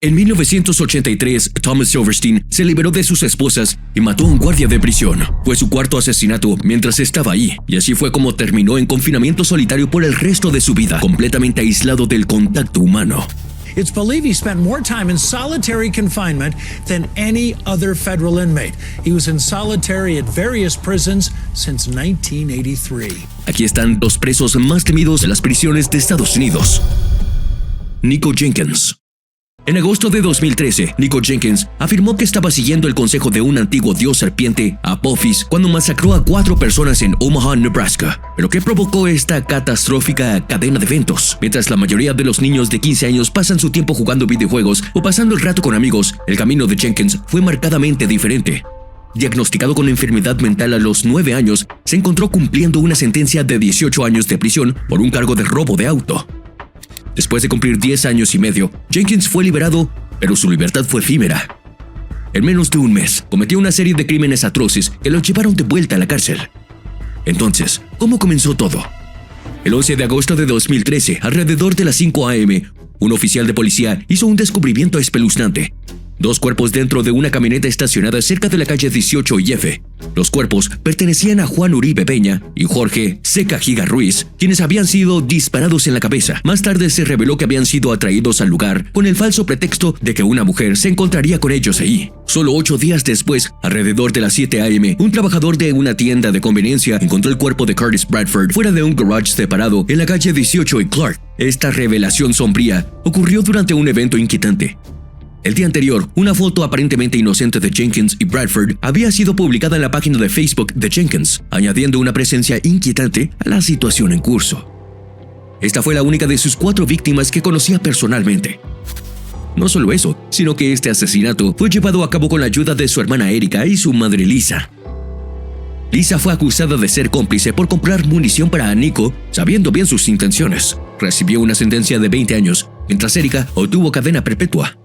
En 1983, Thomas Silverstein se liberó de sus esposas y mató a un guardia de prisión. Fue su cuarto asesinato mientras estaba ahí, y así fue como terminó en confinamiento solitario por el resto de su vida, completamente aislado del contacto humano. It's believed he spent more time in solitary confinement than any other federal inmate. He was in solitary at various prisons since 1983. Aquí están los presos más temidos de las prisiones de Estados Unidos. Nico Jenkins. En agosto de 2013, Nico Jenkins afirmó que estaba siguiendo el consejo de un antiguo dios serpiente, Apophis, cuando masacró a 4 personas en Omaha, Nebraska. ¿Pero qué provocó esta catastrófica cadena de eventos? Mientras la mayoría de los niños de 15 años pasan su tiempo jugando videojuegos o pasando el rato con amigos, el camino de Jenkins fue marcadamente diferente. Diagnosticado con enfermedad mental a los 9 años, se encontró cumpliendo una sentencia de 18 años de prisión por un cargo de robo de auto. Después de cumplir 10 años y medio, Jenkins fue liberado, pero su libertad fue efímera. En menos de un mes, cometió una serie de crímenes atroces que lo llevaron de vuelta a la cárcel. Entonces, ¿cómo comenzó todo? El 11 de agosto de 2013, alrededor de las 5 a.m., un oficial de policía hizo un descubrimiento espeluznante. 2 cuerpos dentro de una camioneta estacionada cerca de la calle 18 y F. Los cuerpos pertenecían a Juan Uribe Peña y Jorge Seca Giga Ruiz, quienes habían sido disparados en la cabeza. Más tarde se reveló que habían sido atraídos al lugar con el falso pretexto de que una mujer se encontraría con ellos ahí. Solo 8 días después, alrededor de las 7 a.m., un trabajador de una tienda de conveniencia encontró el cuerpo de Curtis Bradford fuera de un garage separado en la calle 18 y Clark. Esta revelación sombría ocurrió durante un evento inquietante. El día anterior, una foto aparentemente inocente de Jenkins y Bradford había sido publicada en la página de Facebook de Jenkins, añadiendo una presencia inquietante a la situación en curso. Esta fue la única de sus 4 víctimas que conocía personalmente. No solo eso, sino que este asesinato fue llevado a cabo con la ayuda de su hermana Erika y su madre Lisa. Lisa fue acusada de ser cómplice por comprar munición para Nico, sabiendo bien sus intenciones. Recibió una sentencia de 20 años, mientras Erika obtuvo cadena perpetua.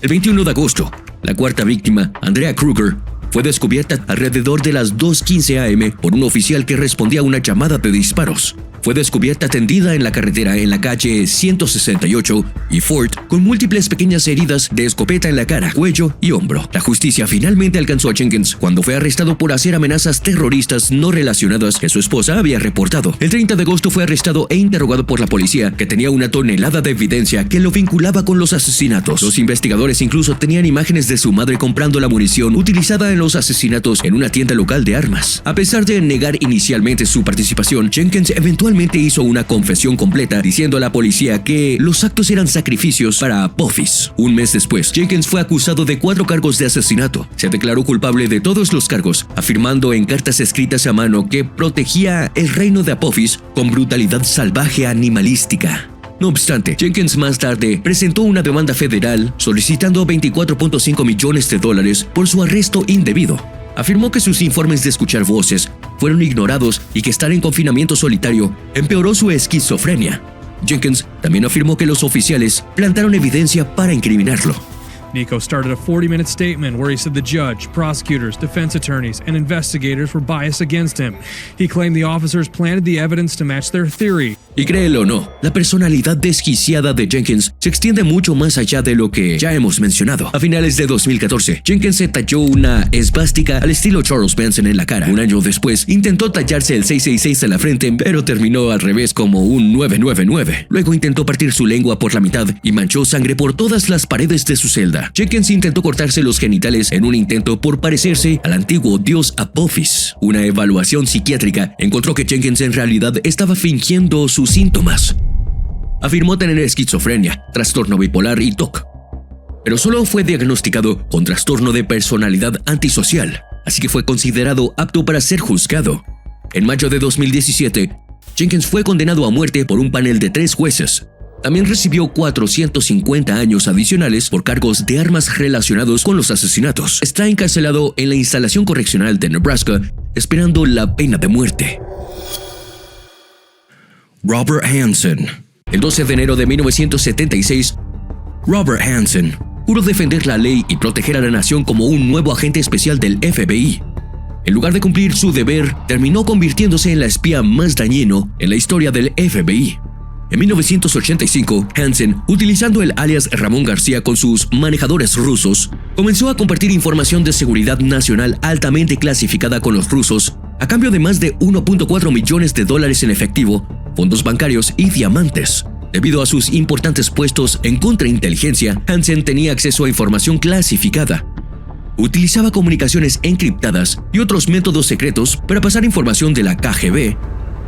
El 21 de agosto, la 4ª víctima, Andrea Kruger, fue descubierta alrededor de las 2:15 a.m. por un oficial que respondía a una llamada de disparos. Fue descubierta tendida en la carretera en la calle 168 y Fort con múltiples pequeñas heridas de escopeta en la cara, cuello y hombro. La justicia finalmente alcanzó a Jenkins cuando fue arrestado por hacer amenazas terroristas no relacionadas que su esposa había reportado. El 30 de agosto fue arrestado e interrogado por la policía, que tenía una tonelada de evidencia que lo vinculaba con los asesinatos. Los investigadores incluso tenían imágenes de su madre comprando la munición utilizada en los asesinatos en una tienda local de armas. A pesar de negar inicialmente su participación, Jenkins eventualmente hizo una confesión completa diciendo a la policía que los actos eran sacrificios para Apophis. Un mes después, Jenkins fue acusado de 4 cargos de asesinato. Se declaró culpable de todos los cargos, afirmando en cartas escritas a mano que protegía el reino de Apophis con brutalidad salvaje animalística. No obstante, Jenkins más tarde presentó una demanda federal solicitando $24.5 millones por su arresto indebido. Afirmó que sus informes de escuchar voces fueron ignorados y que estar en confinamiento solitario empeoró su esquizofrenia. Jenkins también afirmó que los oficiales plantaron evidencia para incriminarlo. Nico started a 40-minute statement where he said the judge, prosecutors, defense attorneys, and investigators were biased against him. He claimed the officers planted the evidence to match their theory. Y créelo o no, la personalidad desquiciada de Jenkins se extiende mucho más allá de lo que ya hemos mencionado. A finales de 2014, Jenkins se talló una esvástica al estilo Charles Manson en la cara. Un año después, intentó tallarse el 666 en la frente, pero terminó al revés como un 999. Luego intentó partir su lengua por la mitad y manchó sangre por todas las paredes de su celda. Jenkins intentó cortarse los genitales en un intento por parecerse al antiguo dios Apophis. Una evaluación psiquiátrica encontró que Jenkins en realidad estaba fingiendo sus síntomas. Afirmó tener esquizofrenia, trastorno bipolar y TOC, pero solo fue diagnosticado con trastorno de personalidad antisocial, así que fue considerado apto para ser juzgado. En mayo de 2017, Jenkins fue condenado a muerte por un panel de 3 jueces. También recibió 450 años adicionales por cargos de armas relacionados con los asesinatos. Está encarcelado en la instalación correccional de Nebraska, esperando la pena de muerte. Robert Hansen. El 12 de enero de 1976, Robert Hansen juró defender la ley y proteger a la nación como un nuevo agente especial del FBI. En lugar de cumplir su deber, terminó convirtiéndose en la espía más dañino en la historia del FBI. En 1985, Hansen, utilizando el alias Ramón García con sus manejadores rusos, comenzó a compartir información de seguridad nacional altamente clasificada con los rusos, a cambio de más de 1.4 millones de dólares en efectivo, fondos bancarios y diamantes. Debido a sus importantes puestos en contrainteligencia, Hansen tenía acceso a información clasificada. Utilizaba comunicaciones encriptadas y otros métodos secretos para pasar información de la KGB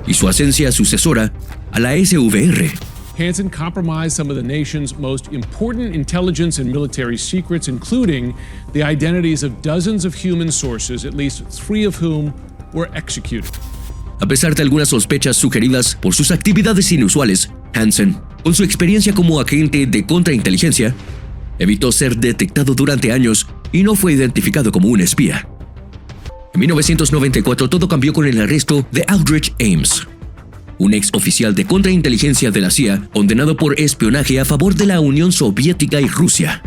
y su esencia sucesora a la SVR. Hansen compromised some of the nation's most important intelligence and military secrets, including the identities of dozens of human sources, at least 3 of whom were executed. A pesar de algunas sospechas sugeridas por sus actividades inusuales, Hansen, con su experiencia como agente de contrainteligencia, evitó ser detectado durante años y no fue identificado como un espía. En 1994 todo cambió con el arresto de Aldrich Ames, un ex oficial de contrainteligencia de la CIA condenado por espionaje a favor de la Unión Soviética y Rusia.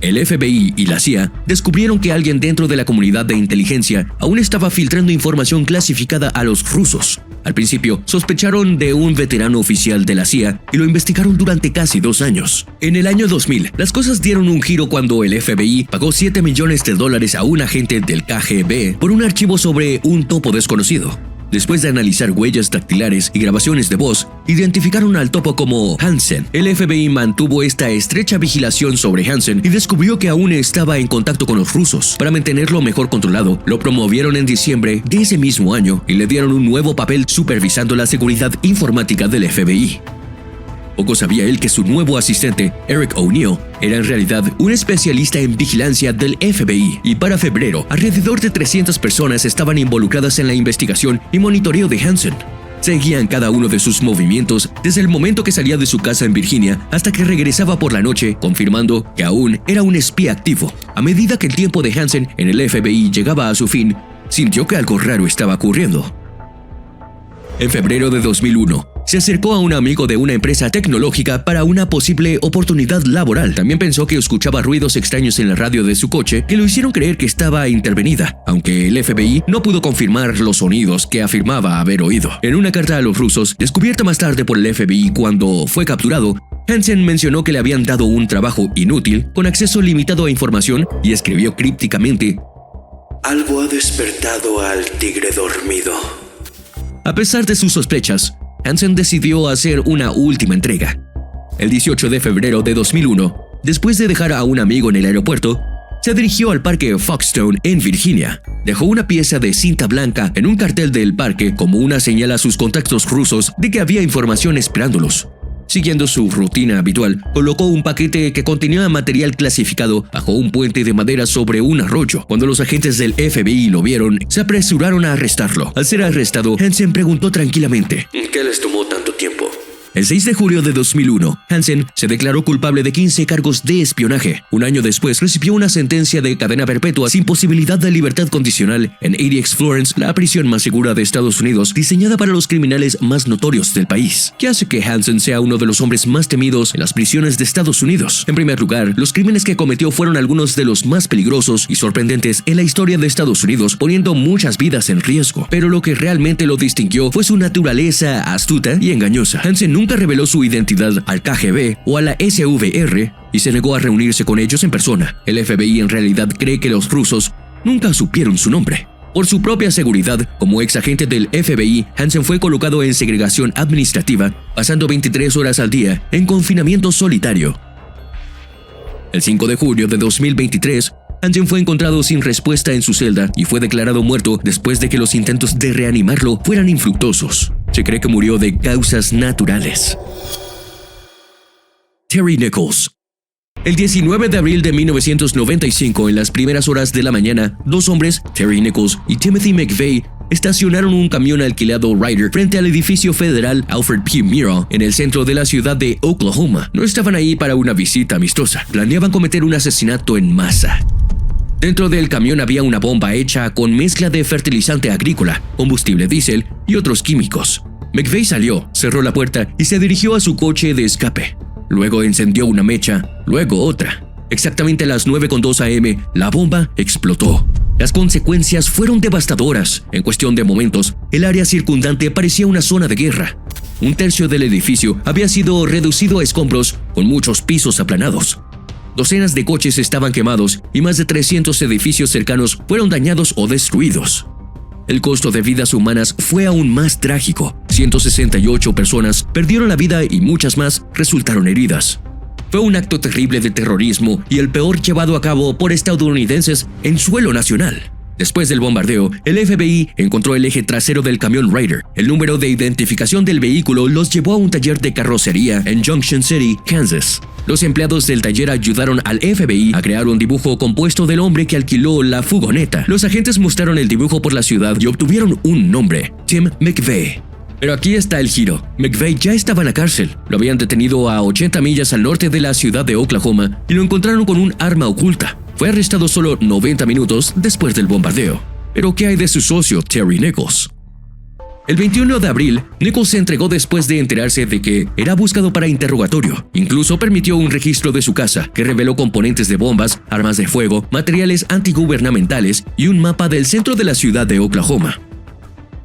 El FBI y la CIA descubrieron que alguien dentro de la comunidad de inteligencia aún estaba filtrando información clasificada a los rusos. Al principio, sospecharon de un veterano oficial de la CIA y lo investigaron durante casi 2 años. En el año 2000, las cosas dieron un giro cuando el FBI pagó $7 millones a un agente del KGB por un archivo sobre un topo desconocido. Después de analizar huellas dactilares y grabaciones de voz, identificaron al topo como Hansen. El FBI mantuvo esta estrecha vigilación sobre Hansen y descubrió que aún estaba en contacto con los rusos. Para mantenerlo mejor controlado, lo promovieron en diciembre de ese mismo año y le dieron un nuevo papel supervisando la seguridad informática del FBI. Poco sabía él que su nuevo asistente, Eric O'Neill, era en realidad un especialista en vigilancia del FBI, y para febrero, alrededor de 300 personas estaban involucradas en la investigación y monitoreo de Hansen. Seguían cada uno de sus movimientos desde el momento que salía de su casa en Virginia hasta que regresaba por la noche, confirmando que aún era un espía activo. A medida que el tiempo de Hansen en el FBI llegaba a su fin, sintió que algo raro estaba ocurriendo. En febrero de 2001, se acercó a un amigo de una empresa tecnológica para una posible oportunidad laboral. También pensó que escuchaba ruidos extraños en la radio de su coche que lo hicieron creer que estaba intervenida, aunque el FBI no pudo confirmar los sonidos que afirmaba haber oído. En una carta a los rusos, descubierta más tarde por el FBI cuando fue capturado, Hansen mencionó que le habían dado un trabajo inútil con acceso limitado a información y escribió crípticamente: "Algo ha despertado al tigre dormido". A pesar de sus sospechas, Hansen decidió hacer una última entrega. El 18 de febrero de 2001, después de dejar a un amigo en el aeropuerto, se dirigió al parque Foxstone en Virginia. Dejó una pieza de cinta blanca en un cartel del parque como una señal a sus contactos rusos de que había información esperándolos. Siguiendo su rutina habitual, colocó un paquete que contenía material clasificado bajo un puente de madera sobre un arroyo. Cuando los agentes del FBI lo vieron, se apresuraron a arrestarlo. Al ser arrestado, Hansen preguntó tranquilamente: ¿Qué les tomó tanto tiempo? El 6 de julio de 2001, Hansen se declaró culpable de 15 cargos de espionaje. Un año después, recibió una sentencia de cadena perpetua sin posibilidad de libertad condicional en ADX Florence, la prisión más segura de Estados Unidos, diseñada para los criminales más notorios del país, que hace que Hansen sea uno de los hombres más temidos en las prisiones de Estados Unidos. En primer lugar, los crímenes que cometió fueron algunos de los más peligrosos y sorprendentes en la historia de Estados Unidos, poniendo muchas vidas en riesgo. Pero lo que realmente lo distinguió fue su naturaleza astuta y engañosa. Hansen nunca reveló su identidad al KGB o a la SVR y se negó a reunirse con ellos en persona. El FBI en realidad cree que los rusos nunca supieron su nombre. Por su propia seguridad, como ex agente del FBI, Hansen fue colocado en segregación administrativa, pasando 23 horas al día en confinamiento solitario. El 5 de julio de 2023, Hansen fue encontrado sin respuesta en su celda y fue declarado muerto después de que los intentos de reanimarlo fueran infructuosos. Se cree que murió de causas naturales. Terry Nichols. El 19 de abril de 1995, en las primeras horas de la mañana, 2 hombres, Terry Nichols y Timothy McVeigh, estacionaron un camión alquilado Ryder frente al edificio federal Alfred P. Murrah en el centro de la ciudad de Oklahoma. No estaban ahí para una visita amistosa, planeaban cometer un asesinato en masa. Dentro del camión había una bomba hecha con mezcla de fertilizante agrícola, combustible diésel y otros químicos. McVeigh salió, cerró la puerta y se dirigió a su coche de escape. Luego encendió una mecha, luego otra. Exactamente a las 9:02 a.m., la bomba explotó. Las consecuencias fueron devastadoras. En cuestión de momentos, el área circundante parecía una zona de guerra. Un tercio del edificio había sido reducido a escombros con muchos pisos aplanados. Docenas de coches estaban quemados y más de 300 edificios cercanos fueron dañados o destruidos. El costo de vidas humanas fue aún más trágico. 168 personas perdieron la vida y muchas más resultaron heridas. Fue un acto terrible de terrorismo y el peor llevado a cabo por estadounidenses en suelo nacional. Después del bombardeo, el FBI encontró el eje trasero del camión Raider. El número de identificación del vehículo los llevó a un taller de carrocería en Junction City, Kansas. Los empleados del taller ayudaron al FBI a crear un dibujo compuesto del hombre que alquiló la furgoneta. Los agentes mostraron el dibujo por la ciudad y obtuvieron un nombre: Tim McVeigh. Pero aquí está el giro. McVeigh ya estaba en la cárcel. Lo habían detenido a 80 millas al norte de la ciudad de Oklahoma y lo encontraron con un arma oculta. Fue arrestado solo 90 minutos después del bombardeo. Pero ¿qué hay de su socio, Terry Nichols? El 21 de abril, Nichols se entregó después de enterarse de que era buscado para interrogatorio. Incluso permitió un registro de su casa que reveló componentes de bombas, armas de fuego, materiales antigubernamentales y un mapa del centro de la ciudad de Oklahoma.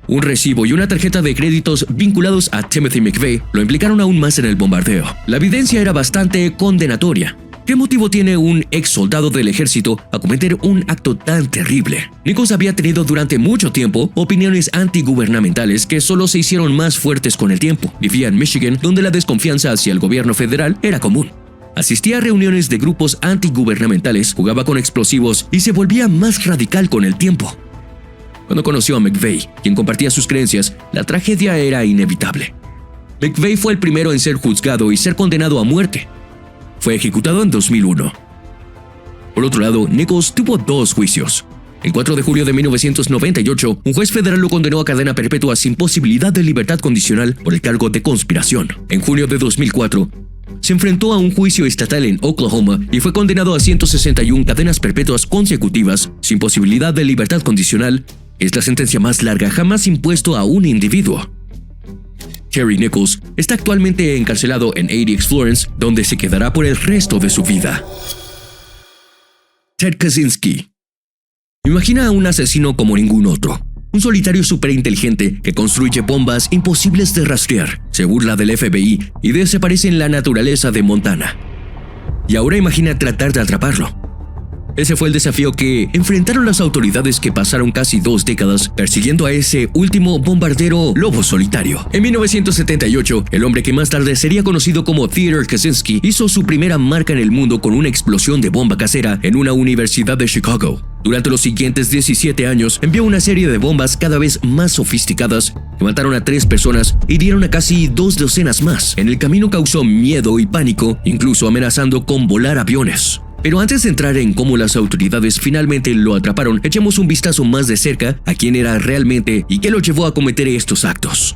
Un recibo y una tarjeta de créditos vinculados a Timothy McVeigh lo implicaron aún más en el bombardeo. La evidencia era bastante condenatoria. ¿Qué motivo tiene un ex soldado del ejército a cometer un acto tan terrible? Nichols había tenido durante mucho tiempo opiniones antigubernamentales que solo se hicieron más fuertes con el tiempo. Vivía en Michigan, donde la desconfianza hacia el gobierno federal era común. Asistía a reuniones de grupos antigubernamentales, jugaba con explosivos y se volvía más radical con el tiempo. Cuando conoció a McVeigh, quien compartía sus creencias, la tragedia era inevitable. McVeigh fue el primero en ser juzgado y ser condenado a muerte. Fue ejecutado en 2001. Por otro lado, Nichols tuvo dos juicios. El 4 de julio de 1998, un juez federal lo condenó a cadena perpetua sin posibilidad de libertad condicional por el cargo de conspiración. En junio de 2004, se enfrentó a un juicio estatal en Oklahoma y fue condenado a 161 cadenas perpetuas consecutivas sin posibilidad de libertad condicional. Es la sentencia más larga jamás impuesta a un individuo. Terry Nichols está actualmente encarcelado en ADX Florence, donde se quedará por el resto de su vida. Ted Kaczynski. Imagina a un asesino como ningún otro. Un solitario superinteligente que construye bombas imposibles de rastrear, se burla del FBI y desaparece en la naturaleza de Montana. Y ahora imagina tratar de atraparlo. Ese fue el desafío que enfrentaron las autoridades que pasaron casi 2 décadas persiguiendo a ese último bombardero lobo solitario. En 1978, el hombre que más tarde sería conocido como Theodore Kaczynski hizo su primera marca en el mundo con una explosión de bomba casera en una universidad de Chicago. Durante los siguientes 17 años, envió una serie de bombas cada vez más sofisticadas que mataron a 3 personas y hirieron a casi 2 docenas más. En el camino causó miedo y pánico, incluso amenazando con volar aviones. Pero antes de entrar en cómo las autoridades finalmente lo atraparon, echemos un vistazo más de cerca a quién era realmente y qué lo llevó a cometer estos actos.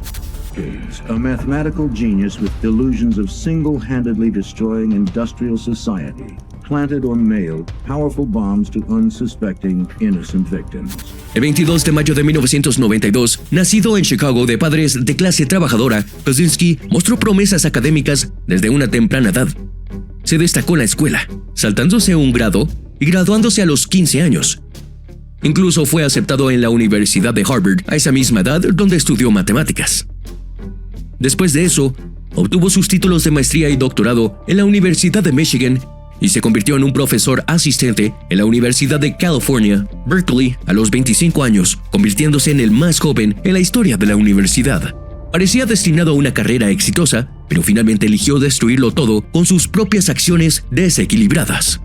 A mathematical genius with delusions of single-handedly destroying industrial society, planted or mailed powerful bombs to unsuspecting, innocent victims. El 22 de mayo de 1992, nacido en Chicago de padres de clase trabajadora, Kaczynski mostró promesas académicas desde una temprana edad. Se destacó en la escuela, saltándose un grado y graduándose a los 15 años. Incluso fue aceptado en la Universidad de Harvard a esa misma edad, donde estudió matemáticas. Después de eso, obtuvo sus títulos de maestría y doctorado en la Universidad de Michigan y se convirtió en un profesor asistente en la Universidad de California, Berkeley, a los 25 años, convirtiéndose en el más joven en la historia de la universidad. Parecía destinado a una carrera exitosa, pero finalmente eligió destruirlo todo con sus propias acciones desequilibradas.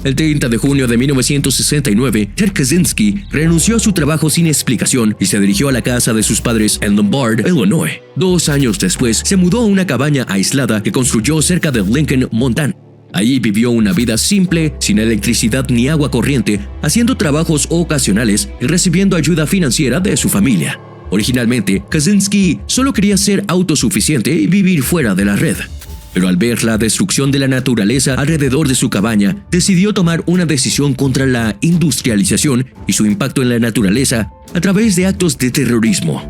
El 30 de junio de 1969, Ted Kaczynski renunció a su trabajo sin explicación y se dirigió a la casa de sus padres en Lombard, Illinois. 2 años después, se mudó a una cabaña aislada que construyó cerca de Lincoln, Montana. Allí vivió una vida simple, sin electricidad ni agua corriente, haciendo trabajos ocasionales y recibiendo ayuda financiera de su familia. Originalmente, Kaczynski solo quería ser autosuficiente y vivir fuera de la red. Pero al ver la destrucción de la naturaleza alrededor de su cabaña, decidió tomar una decisión contra la industrialización y su impacto en la naturaleza a través de actos de terrorismo.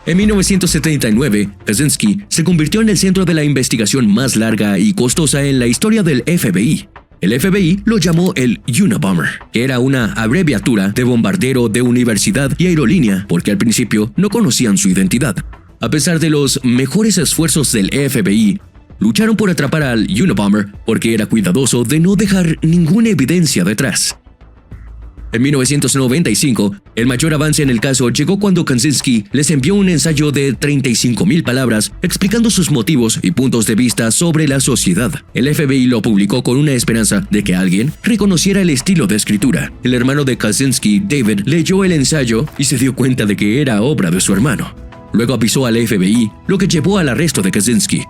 En 1979, Kaczynski se convirtió en el centro de la investigación más larga y costosa en la historia del FBI. El FBI lo llamó el Unabomber, que era una abreviatura de bombardero de universidad y aerolínea, porque al principio no conocían su identidad. A pesar de los mejores esfuerzos del FBI, lucharon por atrapar al Unabomber porque era cuidadoso de no dejar ninguna evidencia detrás. En 1995, el mayor avance en el caso llegó cuando Kaczynski les envió un ensayo de 35,000 palabras explicando sus motivos y puntos de vista sobre la sociedad. El FBI lo publicó con una esperanza de que alguien reconociera el estilo de escritura. El hermano de Kaczynski, David, leyó el ensayo y se dio cuenta de que era obra de su hermano. Luego avisó al FBI, lo que llevó al arresto de Kaczynski.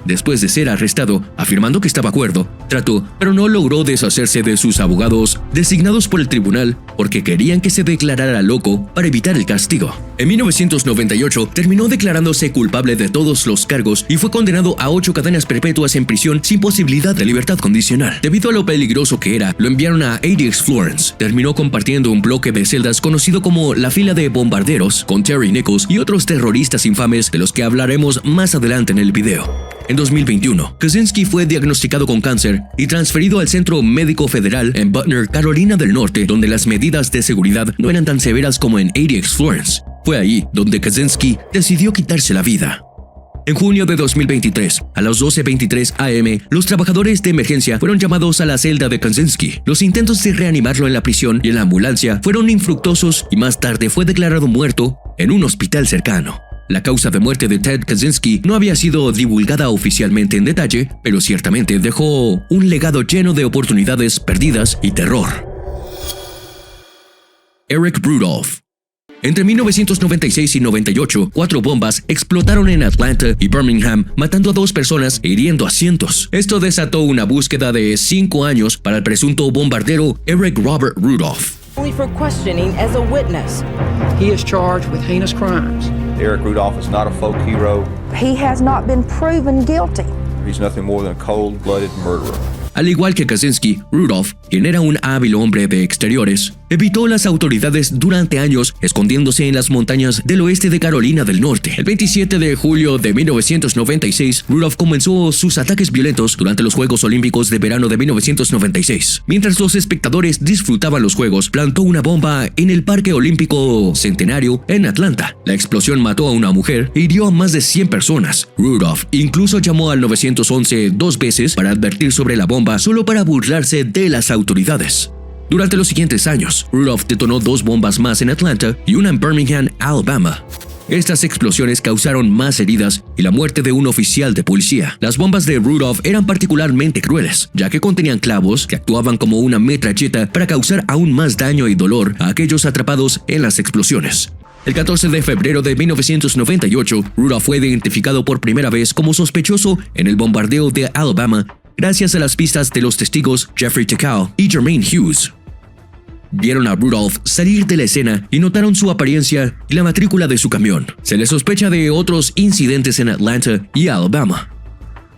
Después de ser arrestado, afirmando que estaba cuerdo, trató, pero no logró deshacerse de sus abogados designados por el tribunal porque querían que se declarara loco para evitar el castigo. En 1998 terminó declarándose culpable de todos los cargos y fue condenado a 8 cadenas perpetuas en prisión sin posibilidad de libertad condicional. Debido a lo peligroso que era, lo enviaron a ADX Florence. Terminó compartiendo un bloque de celdas conocido como la fila de bombarderos con Terry Nichols y otros terroristas infames de los que hablaremos más adelante en el video. En 2021, Kaczynski fue diagnosticado con cáncer y transferido al Centro Médico Federal en Butner, Carolina del Norte, donde las medidas de seguridad no eran tan severas como en ADX Florence. Fue ahí donde Kaczynski decidió quitarse la vida. En junio de 2023, a las 12:23 am, los trabajadores de emergencia fueron llamados a la celda de Kaczynski. Los intentos de reanimarlo en la prisión y en la ambulancia fueron infructuosos y más tarde fue declarado muerto en un hospital cercano. La causa de muerte de Ted Kaczynski no había sido divulgada oficialmente en detalle, pero ciertamente dejó un legado lleno de oportunidades perdidas y terror. Eric Rudolph. Entre 1996 y 98, 4 bombas explotaron en Atlanta y Birmingham, matando a 2 personas e hiriendo a cientos. Esto desató una búsqueda de 5 años para el presunto bombardero Eric Robert Rudolph. Only for questioning as a witness. He is charged with heinous crimes. Eric Rudolph is not a folk hero. He has not been proven guilty. He's nothing more than a cold-blooded murderer. Al igual que Kaczynski, Rudolph, quien era un hábil hombre de exteriores, evitó las autoridades durante años escondiéndose en las montañas del oeste de Carolina del Norte. El 27 de julio de 1996, Rudolph comenzó sus ataques violentos durante los Juegos Olímpicos de verano de 1996. Mientras los espectadores disfrutaban los Juegos, plantó una bomba en el Parque Olímpico Centenario en Atlanta. La explosión mató a una mujer e hirió a más de 100 personas. Rudolph incluso llamó al 911 2 veces para advertir sobre la bomba, solo para burlarse de las autoridades. Durante los siguientes años, Rudolph detonó 2 bombas más en Atlanta y una en Birmingham, Alabama. Estas explosiones causaron más heridas y la muerte de un oficial de policía. Las bombas de Rudolph eran particularmente crueles, ya que contenían clavos que actuaban como una metralleta para causar aún más daño y dolor a aquellos atrapados en las explosiones. El 14 de febrero de 1998, Rudolph fue identificado por primera vez como sospechoso en el bombardeo de Alabama gracias a las pistas de los testigos Jeffrey Tekau y Jermaine Hughes. Vieron a Rudolph salir de la escena y notaron su apariencia y la matrícula de su camión. Se le sospecha de otros incidentes en Atlanta y Alabama.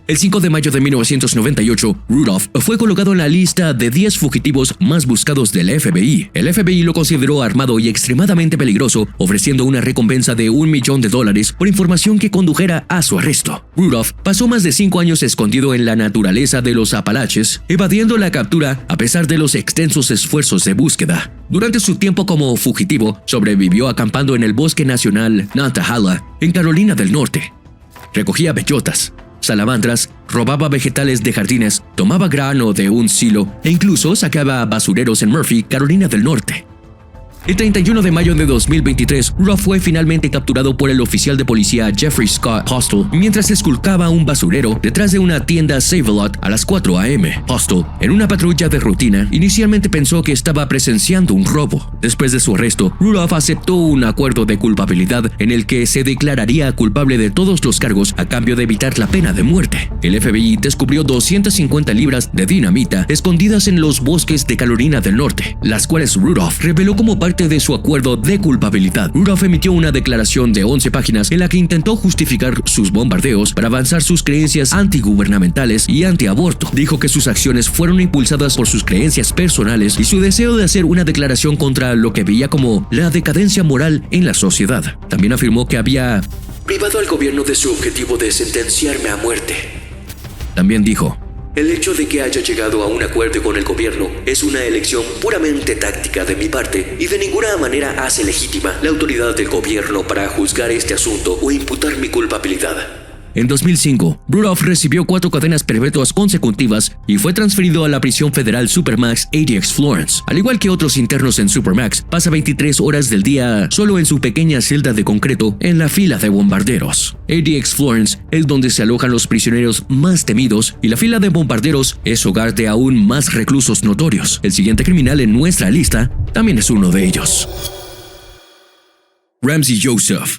El 5 de mayo de 1998, Rudolph fue colocado en la lista de 10 fugitivos más buscados del FBI. El FBI lo consideró armado y extremadamente peligroso, ofreciendo una recompensa de $1 millón por información que condujera a su arresto. Rudolph pasó más de 5 años escondido en la naturaleza de los Apalaches, evadiendo la captura a pesar de los extensos esfuerzos de búsqueda. Durante su tiempo como fugitivo, sobrevivió acampando en el Bosque Nacional Nantahala, en Carolina del Norte. Recogía bellotas, salamandras, robaba vegetales de jardines, tomaba grano de un silo e incluso sacaba basureros en Murphy, Carolina del Norte. El 31 de mayo de 2023, Rudolph fue finalmente capturado por el oficial de policía Jeffrey Scott Hostel mientras esculcaba un basurero detrás de una tienda Save-A-Lot a las 4 am. Hostel, en una patrulla de rutina, inicialmente pensó que estaba presenciando un robo. Después de su arresto, Rudolph aceptó un acuerdo de culpabilidad en el que se declararía culpable de todos los cargos a cambio de evitar la pena de muerte. El FBI descubrió 250 libras de dinamita escondidas en los bosques de Carolina del Norte, las cuales Rudolph reveló como parte de su acuerdo de culpabilidad. Rudolph emitió una declaración de 11 páginas en la que intentó justificar sus bombardeos para avanzar sus creencias antigubernamentales y antiaborto. Dijo que sus acciones fueron impulsadas por sus creencias personales y su deseo de hacer una declaración contra lo que veía como la decadencia moral en la sociedad. También afirmó que había privado al gobierno de su objetivo de sentenciarme a muerte. También dijo: El hecho de que haya llegado a un acuerdo con el gobierno es una elección puramente táctica de mi parte y de ninguna manera hace legítima la autoridad del gobierno para juzgar este asunto o imputar mi culpabilidad. En 2005, Rudolph recibió 4 cadenas perpetuas consecutivas y fue transferido a la prisión federal Supermax ADX Florence. Al igual que otros internos en Supermax, pasa 23 horas del día solo en su pequeña celda de concreto en la fila de bombarderos. ADX Florence es donde se alojan los prisioneros más temidos y la fila de bombarderos es hogar de aún más reclusos notorios. El siguiente criminal en nuestra lista también es uno de ellos. Ramsey Joseph.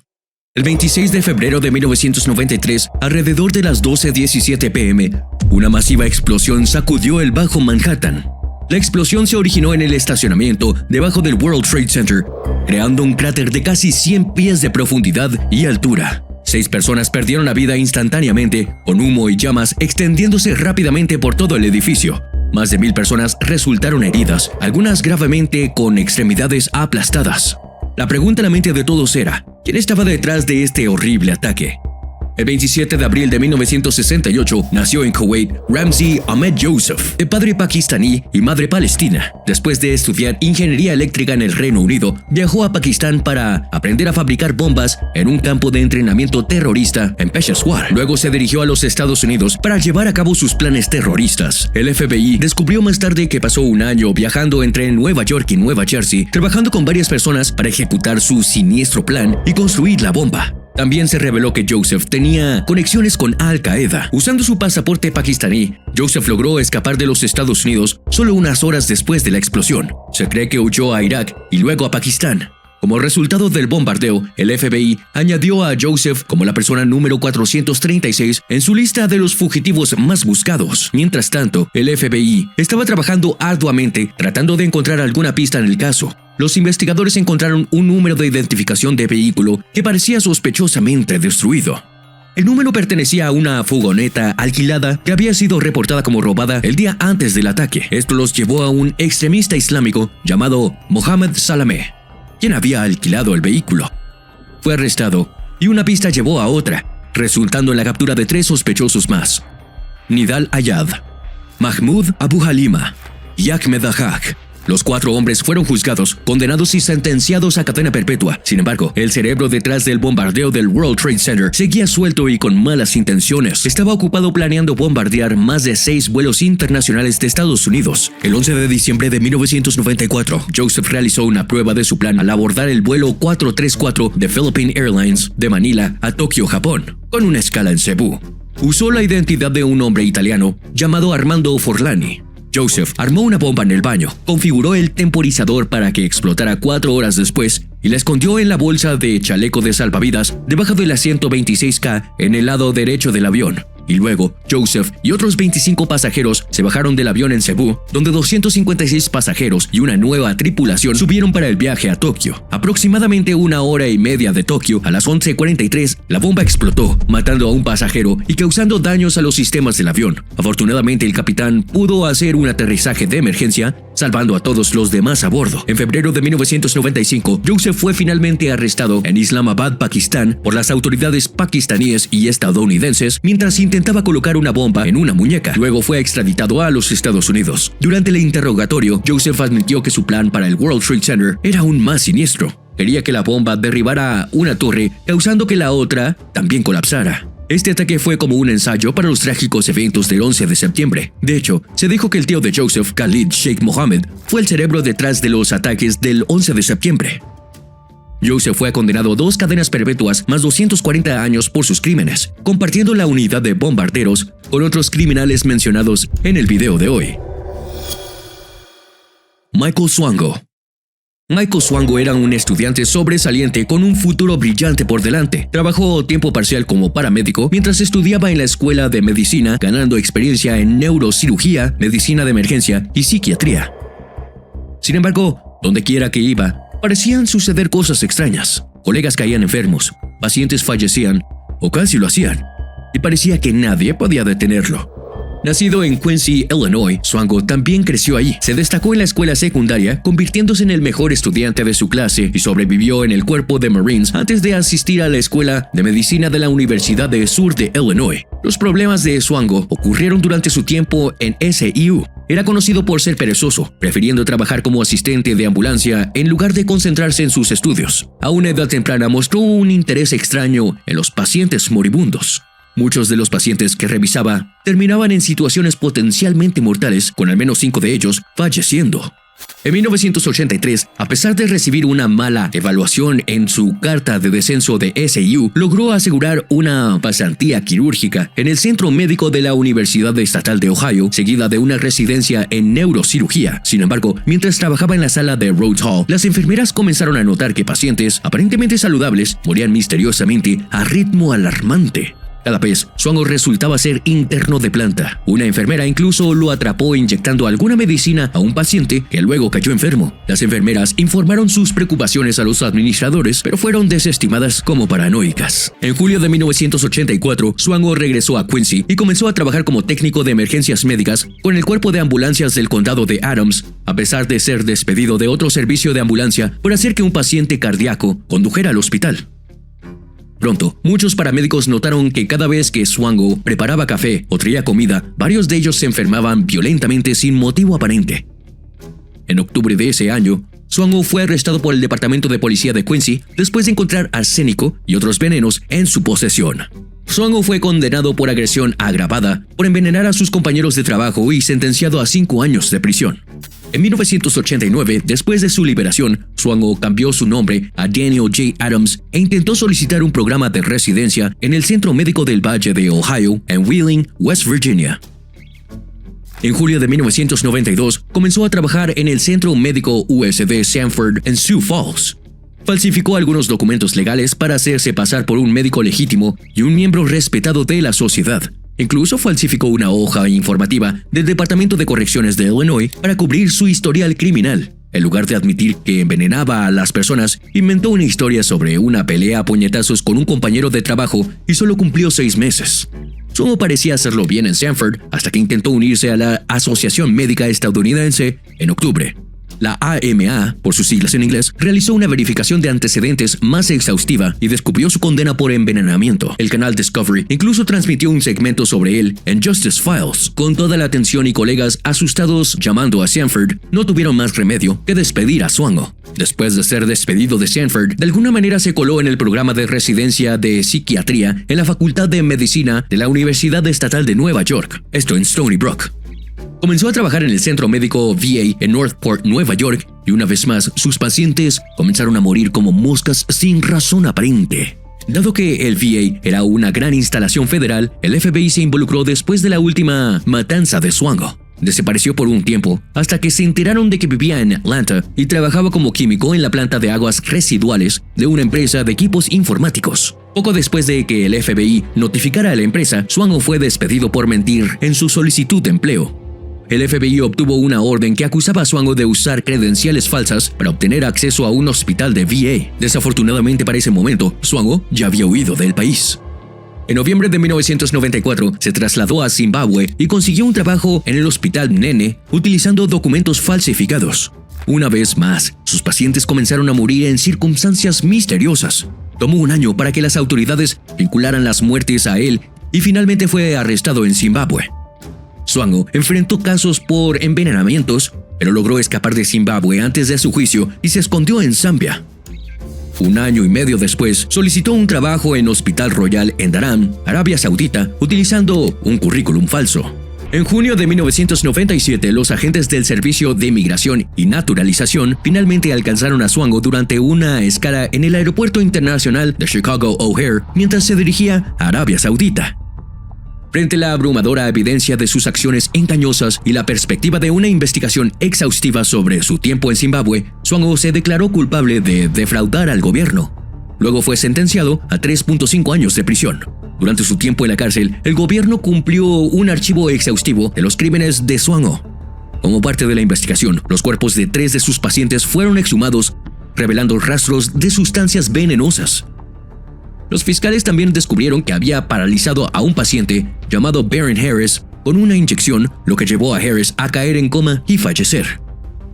El 26 de febrero de 1993, alrededor de las 12:17 p.m., una masiva explosión sacudió el Bajo Manhattan. La explosión se originó en el estacionamiento debajo del World Trade Center, creando un cráter de casi 100 pies de profundidad y altura. 6 personas perdieron la vida instantáneamente, con humo y llamas extendiéndose rápidamente por todo el edificio. Más de 1000 personas resultaron heridas, algunas gravemente con extremidades aplastadas. La pregunta en la mente de todos era, ¿quién estaba detrás de este horrible ataque? El 27 de abril de 1968 nació en Kuwait Ramsey Ahmed Joseph, de padre pakistaní y madre palestina. Después de estudiar ingeniería eléctrica en el Reino Unido, viajó a Pakistán para aprender a fabricar bombas en un campo de entrenamiento terrorista en Peshawar. Luego se dirigió a los Estados Unidos para llevar a cabo sus planes terroristas. El FBI descubrió más tarde que pasó un año viajando entre Nueva York y Nueva Jersey, trabajando con varias personas para ejecutar su siniestro plan y construir la bomba. También se reveló que Joseph tenía conexiones con Al-Qaeda. Usando su pasaporte pakistaní, Joseph logró escapar de los Estados Unidos solo unas horas después de la explosión. Se cree que huyó a Irak y luego a Pakistán. Como resultado del bombardeo, el FBI añadió a Joseph como la persona número 436 en su lista de los fugitivos más buscados. Mientras tanto, el FBI estaba trabajando arduamente tratando de encontrar alguna pista en el caso. Los investigadores encontraron un número de identificación de vehículo que parecía sospechosamente destruido. El número pertenecía a una furgoneta alquilada que había sido reportada como robada el día antes del ataque. Esto los llevó a un extremista islámico llamado Mohammed Salameh, quien había alquilado el vehículo. Fue arrestado y una pista llevó a otra, resultando en la captura de 3 sospechosos más: Nidal Ayad, Mahmoud Abu Halima y Ahmed Ahak. Los 4 hombres fueron juzgados, condenados y sentenciados a cadena perpetua. Sin embargo, el cerebro detrás del bombardeo del World Trade Center seguía suelto y con malas intenciones. Estaba ocupado planeando bombardear más de 6 vuelos internacionales de Estados Unidos. El 11 de diciembre de 1994, Joseph realizó una prueba de su plan al abordar el vuelo 434 de Philippine Airlines de Manila a Tokio, Japón, con una escala en Cebú. Usó la identidad de un hombre italiano llamado Armando Forlani. Joseph armó una bomba en el baño, configuró el temporizador para que explotara 4 horas después y la escondió en la bolsa de chaleco de salvavidas debajo del asiento 26K en el lado derecho del avión. Y luego, Joseph y otros 25 pasajeros se bajaron del avión en Cebú, donde 256 pasajeros y una nueva tripulación subieron para el viaje a Tokio. Aproximadamente 1 hora y media de Tokio, a las 11:43, la bomba explotó, matando a un pasajero y causando daños a los sistemas del avión. Afortunadamente, el capitán pudo hacer un aterrizaje de emergencia, salvando a todos los demás a bordo. En febrero de 1995, Joseph fue finalmente arrestado en Islamabad, Pakistán, por las autoridades pakistaníes y estadounidenses mientras intentaba colocar una bomba en una muñeca. Luego fue extraditado a los Estados Unidos. Durante el interrogatorio, Joseph admitió que su plan para el World Trade Center era aún más siniestro. Quería que la bomba derribara una torre, causando que la otra también colapsara. Este ataque fue como un ensayo para los trágicos eventos del 11 de septiembre. De hecho, se dijo que el tío de Joseph, Khalid Sheikh Mohammed, fue el cerebro detrás de los ataques del 11 de septiembre. Joseph fue condenado a 2 cadenas perpetuas más 240 años por sus crímenes, compartiendo la unidad de bombarderos con otros criminales mencionados en el video de hoy. Michael Swango. Michael Swango era un estudiante sobresaliente con un futuro brillante por delante. Trabajó a tiempo parcial como paramédico mientras estudiaba en la escuela de medicina, ganando experiencia en neurocirugía, medicina de emergencia y psiquiatría. Sin embargo, donde quiera que iba, parecían suceder cosas extrañas. Colegas caían enfermos, pacientes fallecían o casi lo hacían, y parecía que nadie podía detenerlo. Nacido en Quincy, Illinois, Swango también creció ahí. Se destacó en la escuela secundaria, convirtiéndose en el mejor estudiante de su clase y sobrevivió en el cuerpo de Marines antes de asistir a la escuela de medicina de la Universidad del Sur de Illinois. Los problemas de Swango ocurrieron durante su tiempo en SIU. Era conocido por ser perezoso, prefiriendo trabajar como asistente de ambulancia en lugar de concentrarse en sus estudios. A una edad temprana mostró un interés extraño en los pacientes moribundos. Muchos de los pacientes que revisaba terminaban en situaciones potencialmente mortales, con al menos 5 de ellos falleciendo. En 1983, a pesar de recibir una mala evaluación en su carta de descenso de SIU, logró asegurar una pasantía quirúrgica en el Centro Médico de la Universidad Estatal de Ohio, seguida de una residencia en neurocirugía. Sin embargo, mientras trabajaba en la sala de Rhodes Hall, las enfermeras comenzaron a notar que pacientes aparentemente saludables morían misteriosamente a ritmo alarmante. Cada vez, Swango resultaba ser interno de planta. Una enfermera incluso lo atrapó inyectando alguna medicina a un paciente que luego cayó enfermo. Las enfermeras informaron sus preocupaciones a los administradores, pero fueron desestimadas como paranoicas. En julio de 1984, Swango regresó a Quincy y comenzó a trabajar como técnico de emergencias médicas con el cuerpo de ambulancias del condado de Adams, a pesar de ser despedido de otro servicio de ambulancia por hacer que un paciente cardíaco condujera al hospital. Pronto, muchos paramédicos notaron que cada vez que Swango preparaba café o traía comida, varios de ellos se enfermaban violentamente sin motivo aparente. En octubre de ese año, Swango fue arrestado por el Departamento de Policía de Quincy después de encontrar arsénico y otros venenos en su posesión. Swango fue condenado por agresión agravada por envenenar a sus compañeros de trabajo y sentenciado a 5 años de prisión. En 1989, después de su liberación, Swango cambió su nombre a Daniel J. Adams e intentó solicitar un programa de residencia en el Centro Médico del Valle de Ohio, en Wheeling, West Virginia. En julio de 1992, comenzó a trabajar en el Centro Médico USD Sanford en Sioux Falls. Falsificó algunos documentos legales para hacerse pasar por un médico legítimo y un miembro respetado de la sociedad. Incluso falsificó una hoja informativa del Departamento de Correcciones de Illinois para cubrir su historial criminal. En lugar de admitir que envenenaba a las personas, inventó una historia sobre una pelea a puñetazos con un compañero de trabajo y solo cumplió 6 meses. Solo parecía hacerlo bien en Sanford hasta que intentó unirse a la Asociación Médica Estadounidense en octubre. La AMA, por sus siglas en inglés, realizó una verificación de antecedentes más exhaustiva y descubrió su condena por envenenamiento. El canal Discovery incluso transmitió un segmento sobre él en Justice Files. Con toda la atención y colegas asustados llamando a Sanford, no tuvieron más remedio que despedir a Swango. Después de ser despedido de Sanford, de alguna manera se coló en el programa de residencia de psiquiatría en la Facultad de Medicina de la Universidad Estatal de Nueva York, esto en Stony Brook. Comenzó a trabajar en el centro médico VA en Northport, Nueva York, y una vez más sus pacientes comenzaron a morir como moscas sin razón aparente. Dado que el VA era una gran instalación federal, el FBI se involucró después de la última matanza de Swango. Desapareció por un tiempo hasta que se enteraron de que vivía en Atlanta y trabajaba como químico en la planta de aguas residuales de una empresa de equipos informáticos. Poco después de que el FBI notificara a la empresa, Swango fue despedido por mentir en su solicitud de empleo. El FBI obtuvo una orden que acusaba a Swango de usar credenciales falsas para obtener acceso a un hospital de VA. Desafortunadamente para ese momento, Swango ya había huido del país. En noviembre de 1994, se trasladó a Zimbabue y consiguió un trabajo en el Hospital Nene utilizando documentos falsificados. Una vez más, sus pacientes comenzaron a morir en circunstancias misteriosas. Tomó un año para que las autoridades vincularan las muertes a él y finalmente fue arrestado en Zimbabue. Swango enfrentó casos por envenenamientos, pero logró escapar de Zimbabue antes de su juicio y se escondió en Zambia. 1 año y medio después, solicitó un trabajo en Hospital Royal en Dar es Salaam, Arabia Saudita, utilizando un currículum falso. En junio de 1997, los agentes del Servicio de Migración y Naturalización finalmente alcanzaron a Swango durante una escala en el Aeropuerto Internacional de Chicago O'Hare mientras se dirigía a Arabia Saudita. Frente a la abrumadora evidencia de sus acciones engañosas y la perspectiva de una investigación exhaustiva sobre su tiempo en Zimbabue, Swango se declaró culpable de defraudar al gobierno. Luego fue sentenciado a 3.5 años de prisión. Durante su tiempo en la cárcel, el gobierno cumplió un archivo exhaustivo de los crímenes de Swango. Como parte de la investigación, los cuerpos de 3 de sus pacientes fueron exhumados, revelando rastros de sustancias venenosas. Los fiscales también descubrieron que había paralizado a un paciente llamado Baron Harris con una inyección, lo que llevó a Harris a caer en coma y fallecer.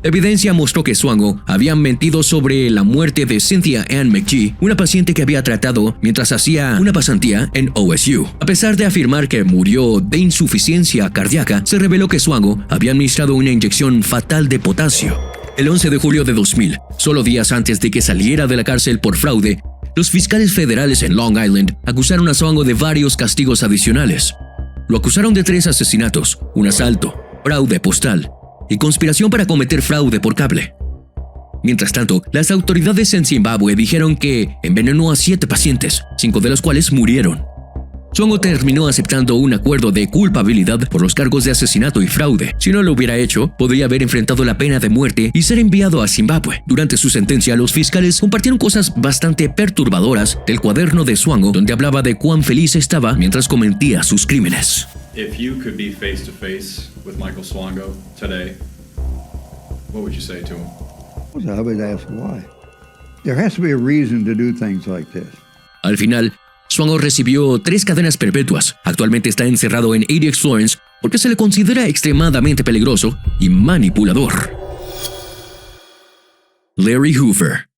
La evidencia mostró que Swango había mentido sobre la muerte de Cynthia Ann McGee, una paciente que había tratado mientras hacía una pasantía en OSU. A pesar de afirmar que murió de insuficiencia cardíaca, se reveló que Swango había administrado una inyección fatal de potasio. El 11 de julio de 2000, solo días antes de que saliera de la cárcel por fraude, los fiscales federales en Long Island acusaron a Swango de varios castigos adicionales. Lo acusaron de 3 asesinatos, un asalto, fraude postal y conspiración para cometer fraude por cable. Mientras tanto, las autoridades en Zimbabue dijeron que envenenó a 7 pacientes, 5 de los cuales murieron. Swango terminó aceptando un acuerdo de culpabilidad por los cargos de asesinato y fraude. Si no lo hubiera hecho, podría haber enfrentado la pena de muerte y ser enviado a Zimbabue. Durante su sentencia, los fiscales compartieron cosas bastante perturbadoras del cuaderno de Swango, donde hablaba de cuán feliz estaba mientras cometía sus crímenes. If you could be face to face with Michael Swango today, what would you say to him? Well, I would ask why. There has to be a reason to do things like this. Al final, Swango recibió 3 cadenas perpetuas. Actualmente está encerrado en ADX Florence porque se le considera extremadamente peligroso y manipulador. Larry Hoover.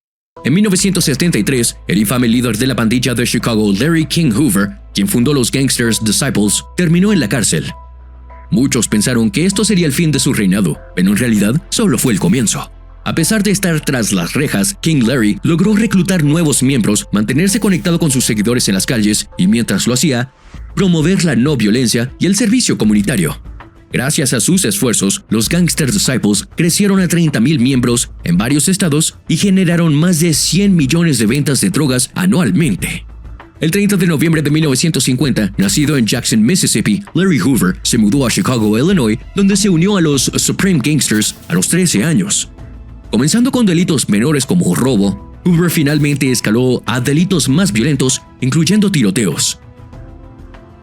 En 1973, el infame líder de la pandilla de Chicago, Larry King Hoover, quien fundó los Gangsters Disciples, terminó en la cárcel. Muchos pensaron que esto sería el fin de su reinado, pero en realidad solo fue el comienzo. A pesar de estar tras las rejas, King Larry logró reclutar nuevos miembros, mantenerse conectado con sus seguidores en las calles y, mientras lo hacía, promover la no violencia y el servicio comunitario. Gracias a sus esfuerzos, los Gangster Disciples crecieron a 30,000 miembros en varios estados y generaron más de 100 millones de ventas de drogas anualmente. El 30 de noviembre de 1950, nacido en Jackson, Mississippi, Larry Hoover se mudó a Chicago, Illinois, donde se unió a los Supreme Gangsters a los 13 años. Comenzando con delitos menores como robo, Hoover finalmente escaló a delitos más violentos, incluyendo tiroteos.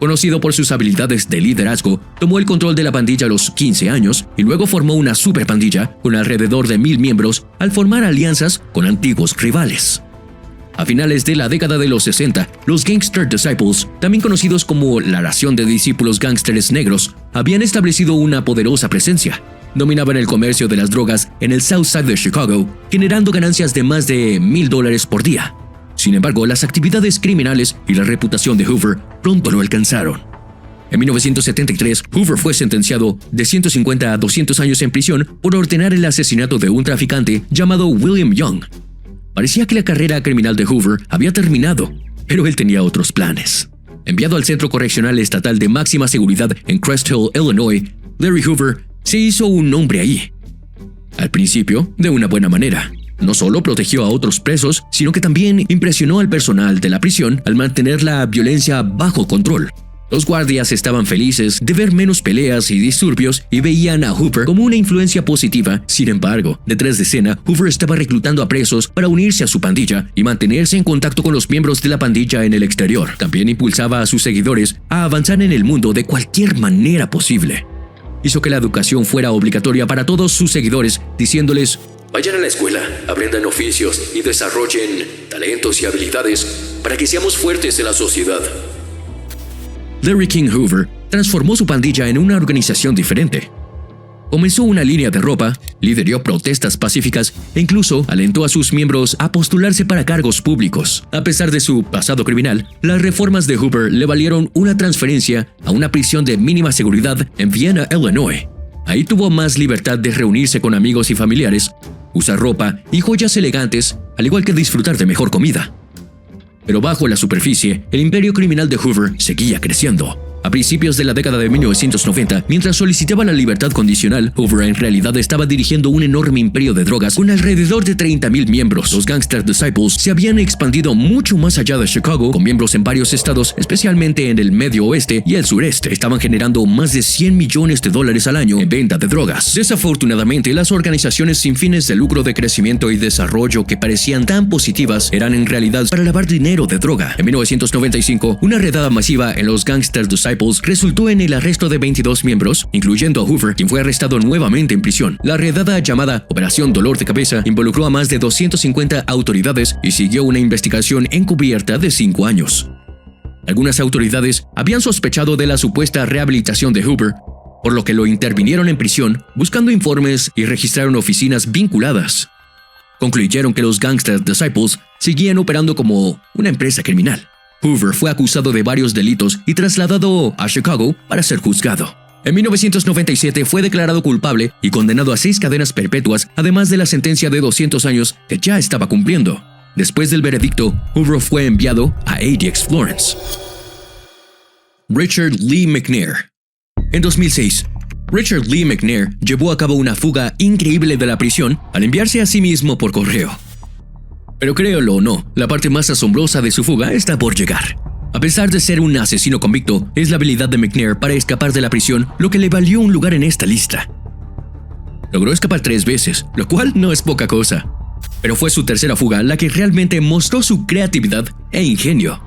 Conocido por sus habilidades de liderazgo, tomó el control de la pandilla a los 15 años y luego formó una superpandilla con alrededor de 1,000 miembros al formar alianzas con antiguos rivales. A finales de la década de los 60, los Gangster Disciples, también conocidos como la Nación de Discípulos Gángsteres Negros, habían establecido una poderosa presencia. Dominaban el comercio de las drogas en el South Side de Chicago, generando ganancias de más de $1,000 por día. Sin embargo, las actividades criminales y la reputación de Hoover pronto lo alcanzaron. En 1973, Hoover fue sentenciado de 150 a 200 años en prisión por ordenar el asesinato de un traficante llamado William Young. Parecía que la carrera criminal de Hoover había terminado, pero él tenía otros planes. Enviado al Centro Correccional Estatal de Máxima Seguridad en Crest Hill, Illinois, Larry Hoover se hizo un nombre ahí. Al principio, de una buena manera. No solo protegió a otros presos, sino que también impresionó al personal de la prisión al mantener la violencia bajo control. Los guardias estaban felices de ver menos peleas y disturbios y veían a Hoover como una influencia positiva. Sin embargo, detrás de escena, Hoover estaba reclutando a presos para unirse a su pandilla y mantenerse en contacto con los miembros de la pandilla en el exterior. También impulsaba a sus seguidores a avanzar en el mundo de cualquier manera posible. Hizo que la educación fuera obligatoria para todos sus seguidores, diciéndoles: vayan a la escuela, aprendan oficios y desarrollen talentos y habilidades para que seamos fuertes en la sociedad. Larry King Hoover transformó su pandilla en una organización diferente. Comenzó una línea de ropa, lideró protestas pacíficas e incluso alentó a sus miembros a postularse para cargos públicos. A pesar de su pasado criminal, las reformas de Hoover le valieron una transferencia a una prisión de mínima seguridad en Vienna, Illinois. Ahí tuvo más libertad de reunirse con amigos y familiares, usar ropa y joyas elegantes, al igual que disfrutar de mejor comida. Pero bajo la superficie, el imperio criminal de Hoover seguía creciendo. A principios de la década de 1990, mientras solicitaba la libertad condicional, Hoover en realidad estaba dirigiendo un enorme imperio de drogas con alrededor de 30,000 miembros. Los Gangster Disciples se habían expandido mucho más allá de Chicago, con miembros en varios estados, especialmente en el medio oeste y el sureste. Estaban generando más de $100 millones al año en venta de drogas. Desafortunadamente, las organizaciones sin fines de lucro de crecimiento y desarrollo que parecían tan positivas eran en realidad para lavar dinero de droga. En 1995, una redada masiva en los Gangster Disciples resultó en el arresto de 22 miembros, incluyendo a Hoover, quien fue arrestado nuevamente en prisión. La redada, llamada Operación Dolor de Cabeza, involucró a más de 250 autoridades y siguió una investigación encubierta de 5 años. Algunas autoridades habían sospechado de la supuesta rehabilitación de Hoover, por lo que lo intervinieron en prisión buscando informes y registraron oficinas vinculadas. Concluyeron que los Gangsta Disciples seguían operando como una empresa criminal. Hoover fue acusado de varios delitos y trasladado a Chicago para ser juzgado. En 1997 fue declarado culpable y condenado a 6 cadenas perpetuas, además de la sentencia de 200 años que ya estaba cumpliendo. Después del veredicto, Hoover fue enviado a ADX Florence. Richard Lee McNair. En 2006, Richard Lee McNair llevó a cabo una fuga increíble de la prisión al enviarse a sí mismo por correo. Pero créelo o no, la parte más asombrosa de su fuga está por llegar. A pesar de ser un asesino convicto, es la habilidad de McNair para escapar de la prisión lo que le valió un lugar en esta lista. Logró escapar 3 veces, lo cual no es poca cosa. Pero fue su tercera fuga la que realmente mostró su creatividad e ingenio.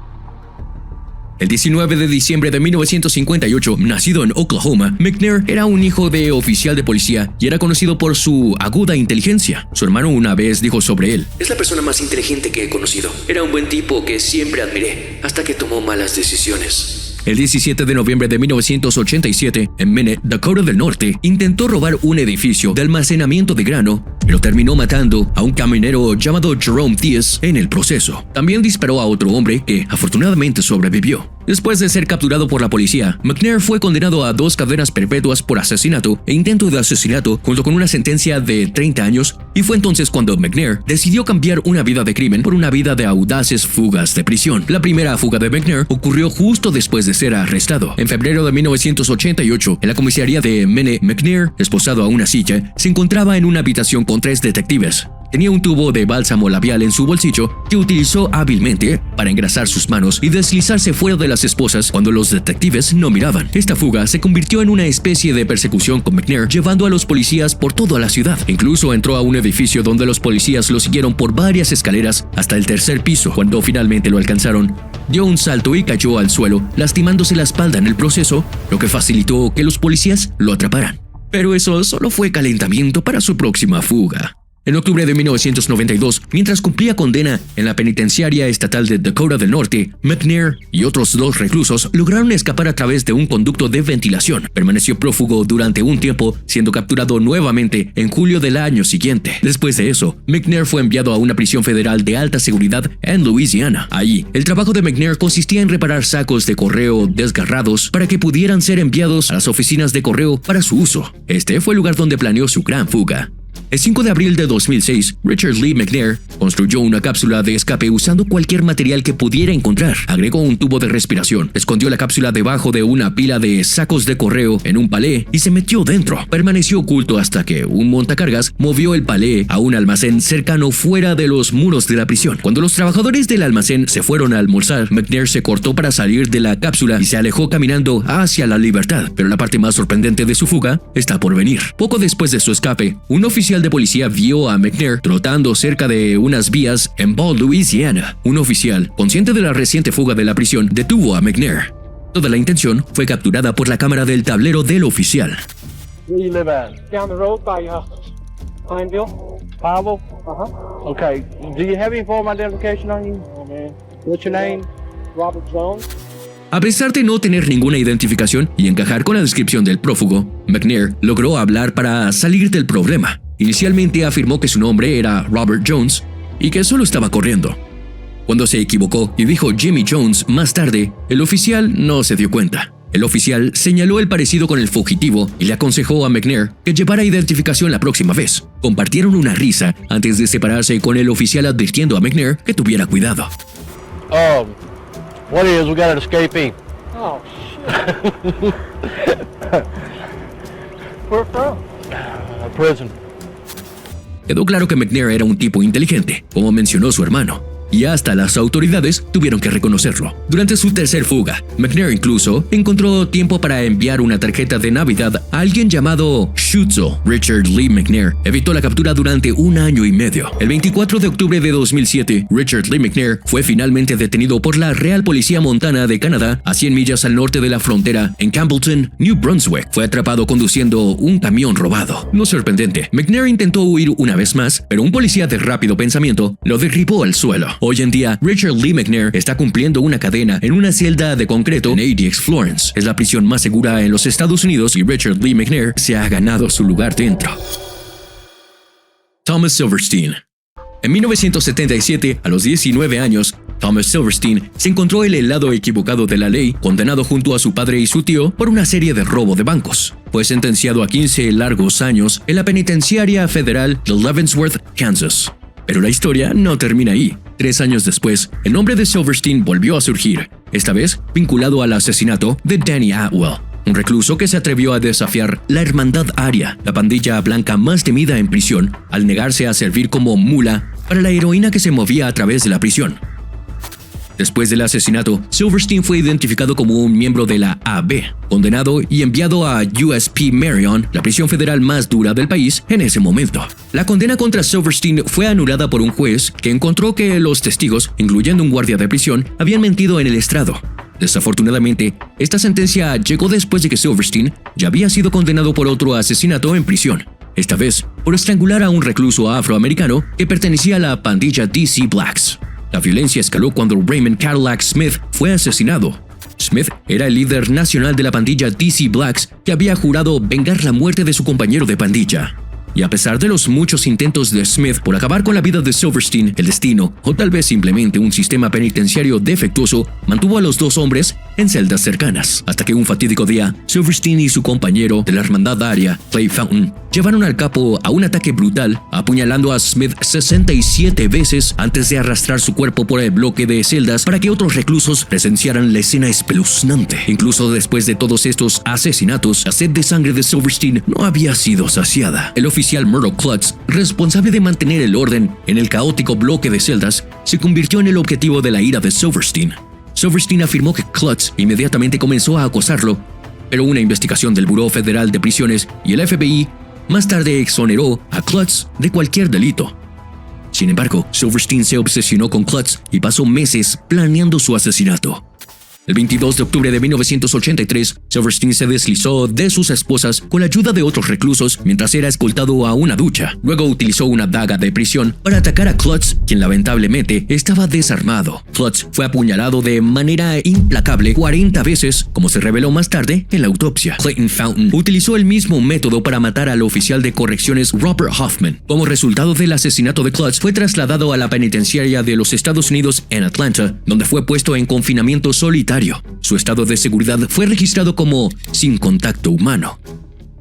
El 19 de diciembre de 1958, nacido en Oklahoma, McNair era un hijo de oficial de policía y era conocido por su aguda inteligencia. Su hermano una vez dijo sobre él: "Es la persona más inteligente que he conocido. Era un buen tipo que siempre admiré, hasta que tomó malas decisiones". El 17 de noviembre de 1987, en Mene, Dakota del Norte, intentó robar un edificio de almacenamiento de grano, pero terminó matando a un camionero llamado Jerome Thies en el proceso. También disparó a otro hombre que afortunadamente sobrevivió. Después de ser capturado por la policía, McNair fue condenado a 2 cadenas perpetuas por asesinato e intento de asesinato, junto con una sentencia de 30 años, y fue entonces cuando McNair decidió cambiar una vida de crimen por una vida de audaces fugas de prisión. La primera fuga de McNair ocurrió justo después de ser arrestado. En febrero de 1988, en la comisaría de Mene, McNair, esposado a una silla, se encontraba en una habitación con 3 detectives. Tenía un tubo de bálsamo labial en su bolsillo que utilizó hábilmente para engrasar sus manos y deslizarse fuera de las esposas cuando los detectives no miraban. Esta fuga se convirtió en una especie de persecución con McNair, llevando a los policías por toda la ciudad. Incluso entró a un edificio donde los policías lo siguieron por varias escaleras hasta el 3er piso. Cuando finalmente lo alcanzaron, dio un salto y cayó al suelo, lastimándose la espalda en el proceso, lo que facilitó que los policías lo atraparan. Pero eso solo fue calentamiento para su próxima fuga. En octubre de 1992, mientras cumplía condena en la penitenciaria estatal de Dakota del Norte, McNair y otros 2 reclusos lograron escapar a través de un conducto de ventilación. Permaneció prófugo durante un tiempo, siendo capturado nuevamente en julio del año siguiente. Después de eso, McNair fue enviado a una prisión federal de alta seguridad en Louisiana. Allí, el trabajo de McNair consistía en reparar sacos de correo desgarrados para que pudieran ser enviados a las oficinas de correo para su uso. Este fue el lugar donde planeó su gran fuga. El 5 de abril de 2006, Richard Lee McNair construyó una cápsula de escape usando cualquier material que pudiera encontrar. Agregó un tubo de respiración, escondió la cápsula debajo de una pila de sacos de correo en un palé y se metió dentro. Permaneció oculto hasta que un montacargas movió el palé a un almacén cercano fuera de los muros de la prisión. Cuando los trabajadores del almacén se fueron a almorzar, McNair se cortó para salir de la cápsula y se alejó caminando hacia la libertad. Pero la parte más sorprendente de su fuga está por venir. Poco después de su escape, un oficial de policía vio a McNair trotando cerca de unas vías en Ball, Louisiana. Un oficial, consciente de la reciente fuga de la prisión, detuvo a McNair. Toda la intención fue capturada por la cámara del tablero del oficial. Where you live at? Down the road by your house. Pineville? Pineville? Okay. Do you have any form of identification on you? Oh, man. What's your name? Robert Jones. A pesar de no tener ninguna identificación y encajar con la descripción del prófugo, McNair logró hablar para salir del problema. Inicialmente afirmó que su nombre era Robert Jones y que solo estaba corriendo. Cuando se equivocó y dijo Jimmy Jones más tarde, el oficial no se dio cuenta. El oficial señaló el parecido con el fugitivo y le aconsejó a McNair que llevara identificación la próxima vez. Compartieron una risa antes de separarse, con el oficial advirtiendo a McNair que tuviera cuidado. What is, we got an escapee. Oh, shit. Where from? Prison. Quedó claro que McNair era un tipo inteligente, como mencionó su hermano, y hasta las autoridades tuvieron que reconocerlo. Durante su tercer fuga, McNair incluso encontró tiempo para enviar una tarjeta de Navidad a alguien llamado Schutzel. Richard Lee McNair evitó la captura durante 1 año y medio. El 24 de octubre de 2007, Richard Lee McNair fue finalmente detenido por la Real Policía Montana de Canadá a 100 millas al norte de la frontera en Campbellton, New Brunswick. Fue atrapado conduciendo un camión robado. No sorprendente, McNair intentó huir una vez más, pero un policía de rápido pensamiento lo derribó al suelo. Hoy en día, Richard Lee McNair está cumpliendo una cadena en una celda de concreto en ADX Florence. Es la prisión más segura en los Estados Unidos y Richard Lee McNair se ha ganado su lugar dentro. Thomas Silverstein. En 1977, a los 19 años, Thomas Silverstein se encontró en el lado equivocado de la ley, condenado junto a su padre y su tío por una serie de robo de bancos. Fue sentenciado a 15 largos años en la penitenciaria federal de Leavenworth, Kansas. Pero la historia no termina ahí. 3 años después, el nombre de Silverstein volvió a surgir, esta vez vinculado al asesinato de Danny Atwell, un recluso que se atrevió a desafiar la Hermandad Aria, la pandilla blanca más temida en prisión, al negarse a servir como mula para la heroína que se movía a través de la prisión. Después del asesinato, Silverstein fue identificado como un miembro de la AB, condenado y enviado a USP Marion, la prisión federal más dura del país en ese momento. La condena contra Silverstein fue anulada por un juez que encontró que los testigos, incluyendo un guardia de prisión, habían mentido en el estrado. Desafortunadamente, esta sentencia llegó después de que Silverstein ya había sido condenado por otro asesinato en prisión, esta vez por estrangular a un recluso afroamericano que pertenecía a la pandilla DC Blacks. La violencia escaló cuando Raymond Cadillac Smith fue asesinado. Smith era el líder nacional de la pandilla DC Blacks que había jurado vengar la muerte de su compañero de pandilla. Y a pesar de los muchos intentos de Smith por acabar con la vida de Silverstein, el destino, o tal vez simplemente un sistema penitenciario defectuoso, mantuvo a los dos hombres en celdas cercanas, hasta que un fatídico día, Silverstein y su compañero de la Hermandad Aria, Clay Fountain, llevaron al capo a un ataque brutal, apuñalando a Smith 67 veces antes de arrastrar su cuerpo por el bloque de celdas para que otros reclusos presenciaran la escena espeluznante. Incluso después de todos estos asesinatos, la sed de sangre de Silverstein no había sido saciada. El oficial Murdoch Klutz, responsable de mantener el orden en el caótico bloque de celdas, se convirtió en el objetivo de la ira de Silverstein. Silverstein afirmó que Klutz inmediatamente comenzó a acosarlo, pero una investigación del Buró Federal de Prisiones y el FBI más tarde exoneró a Klutz de cualquier delito. Sin embargo, Silverstein se obsesionó con Klutz y pasó meses planeando su asesinato. El 22 de octubre de 1983, Silverstein se deslizó de sus esposas con la ayuda de otros reclusos mientras era escoltado a una ducha. Luego utilizó una daga de prisión para atacar a Klutz, quien lamentablemente estaba desarmado. Klutz fue apuñalado de manera implacable 40 veces, como se reveló más tarde en la autopsia. Clayton Fountain utilizó el mismo método para matar al oficial de correcciones Robert Hoffman. Como resultado del asesinato de Klutz, fue trasladado a la penitenciaria de los Estados Unidos en Atlanta, donde fue puesto en confinamiento solitario. Su estado de seguridad fue registrado como sin contacto humano.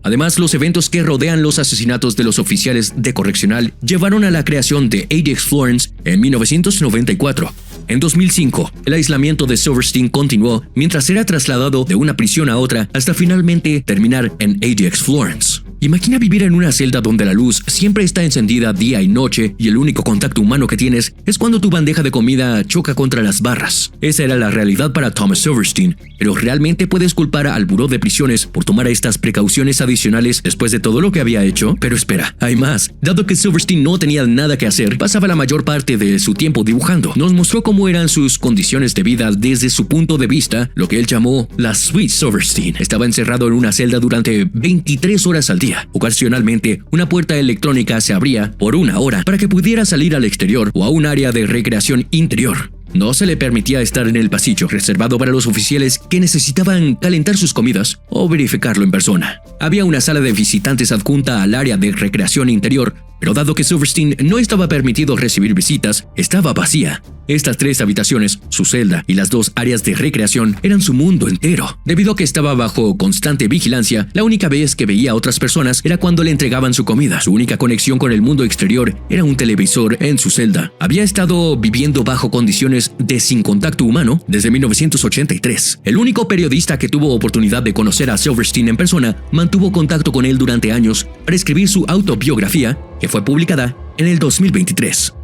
Además, los eventos que rodean los asesinatos de los oficiales de correccional llevaron a la creación de ADX Florence en 1994. En 2005, el aislamiento de Silverstein continuó mientras era trasladado de una prisión a otra hasta finalmente terminar en ADX Florence. Imagina vivir en una celda donde la luz siempre está encendida día y noche y el único contacto humano que tienes es cuando tu bandeja de comida choca contra las barras. Esa era la realidad para Thomas Silverstein, pero ¿realmente puedes culpar al Buró de Prisiones por tomar estas precauciones adicionales después de todo lo que había hecho? Pero espera, hay más. Dado que Silverstein no tenía nada que hacer, pasaba la mayor parte de su tiempo dibujando. Nos mostró cómo eran sus condiciones de vida desde su punto de vista, lo que él llamó la Suite Silverstein. Estaba encerrado en una celda durante 23 horas al día. Ocasionalmente, una puerta electrónica se abría por 1 hora para que pudiera salir al exterior o a un área de recreación interior. No se le permitía estar en el pasillo, reservado para los oficiales que necesitaban calentar sus comidas o verificarlo en persona. Había una sala de visitantes adjunta al área de recreación interior, pero dado que Silverstein no estaba permitido recibir visitas, estaba vacía. Estas 3 habitaciones, su celda y las 2 áreas de recreación eran su mundo entero. Debido a que estaba bajo constante vigilancia, la única vez que veía a otras personas era cuando le entregaban su comida. Su única conexión con el mundo exterior era un televisor en su celda. Había estado viviendo bajo condiciones de sin contacto humano desde 1983. El único periodista que tuvo oportunidad de conocer a Silverstein en persona mantuvo contacto con él durante años para escribir su autobiografía, que fue publicada en el 2023.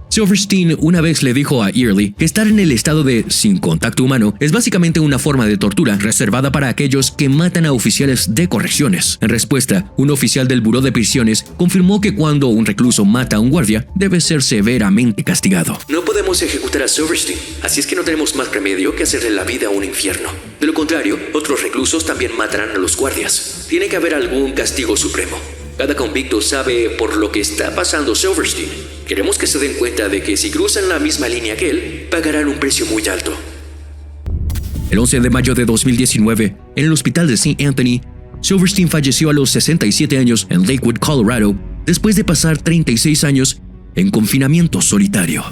Silverstein una vez le dijo a Early que estar en el estado de sin contacto humano es básicamente una forma de tortura reservada para aquellos que matan a oficiales de correcciones. En respuesta, un oficial del Buró de Prisiones confirmó que cuando un recluso mata a un guardia, debe ser severamente castigado. No podemos ejecutar a Silverstein, así es que no tenemos más remedio que hacerle la vida a un infierno. De lo contrario, otros reclusos también matarán a los guardias. Tiene que haber algún castigo supremo. Cada convicto sabe por lo que está pasando Silverstein. Queremos que se den cuenta de que si cruzan la misma línea que él, pagarán un precio muy alto. El 11 de mayo de 2019, en el hospital de St. Anthony, Silverstein falleció a los 67 años en Lakewood, Colorado, después de pasar 36 años en confinamiento solitario.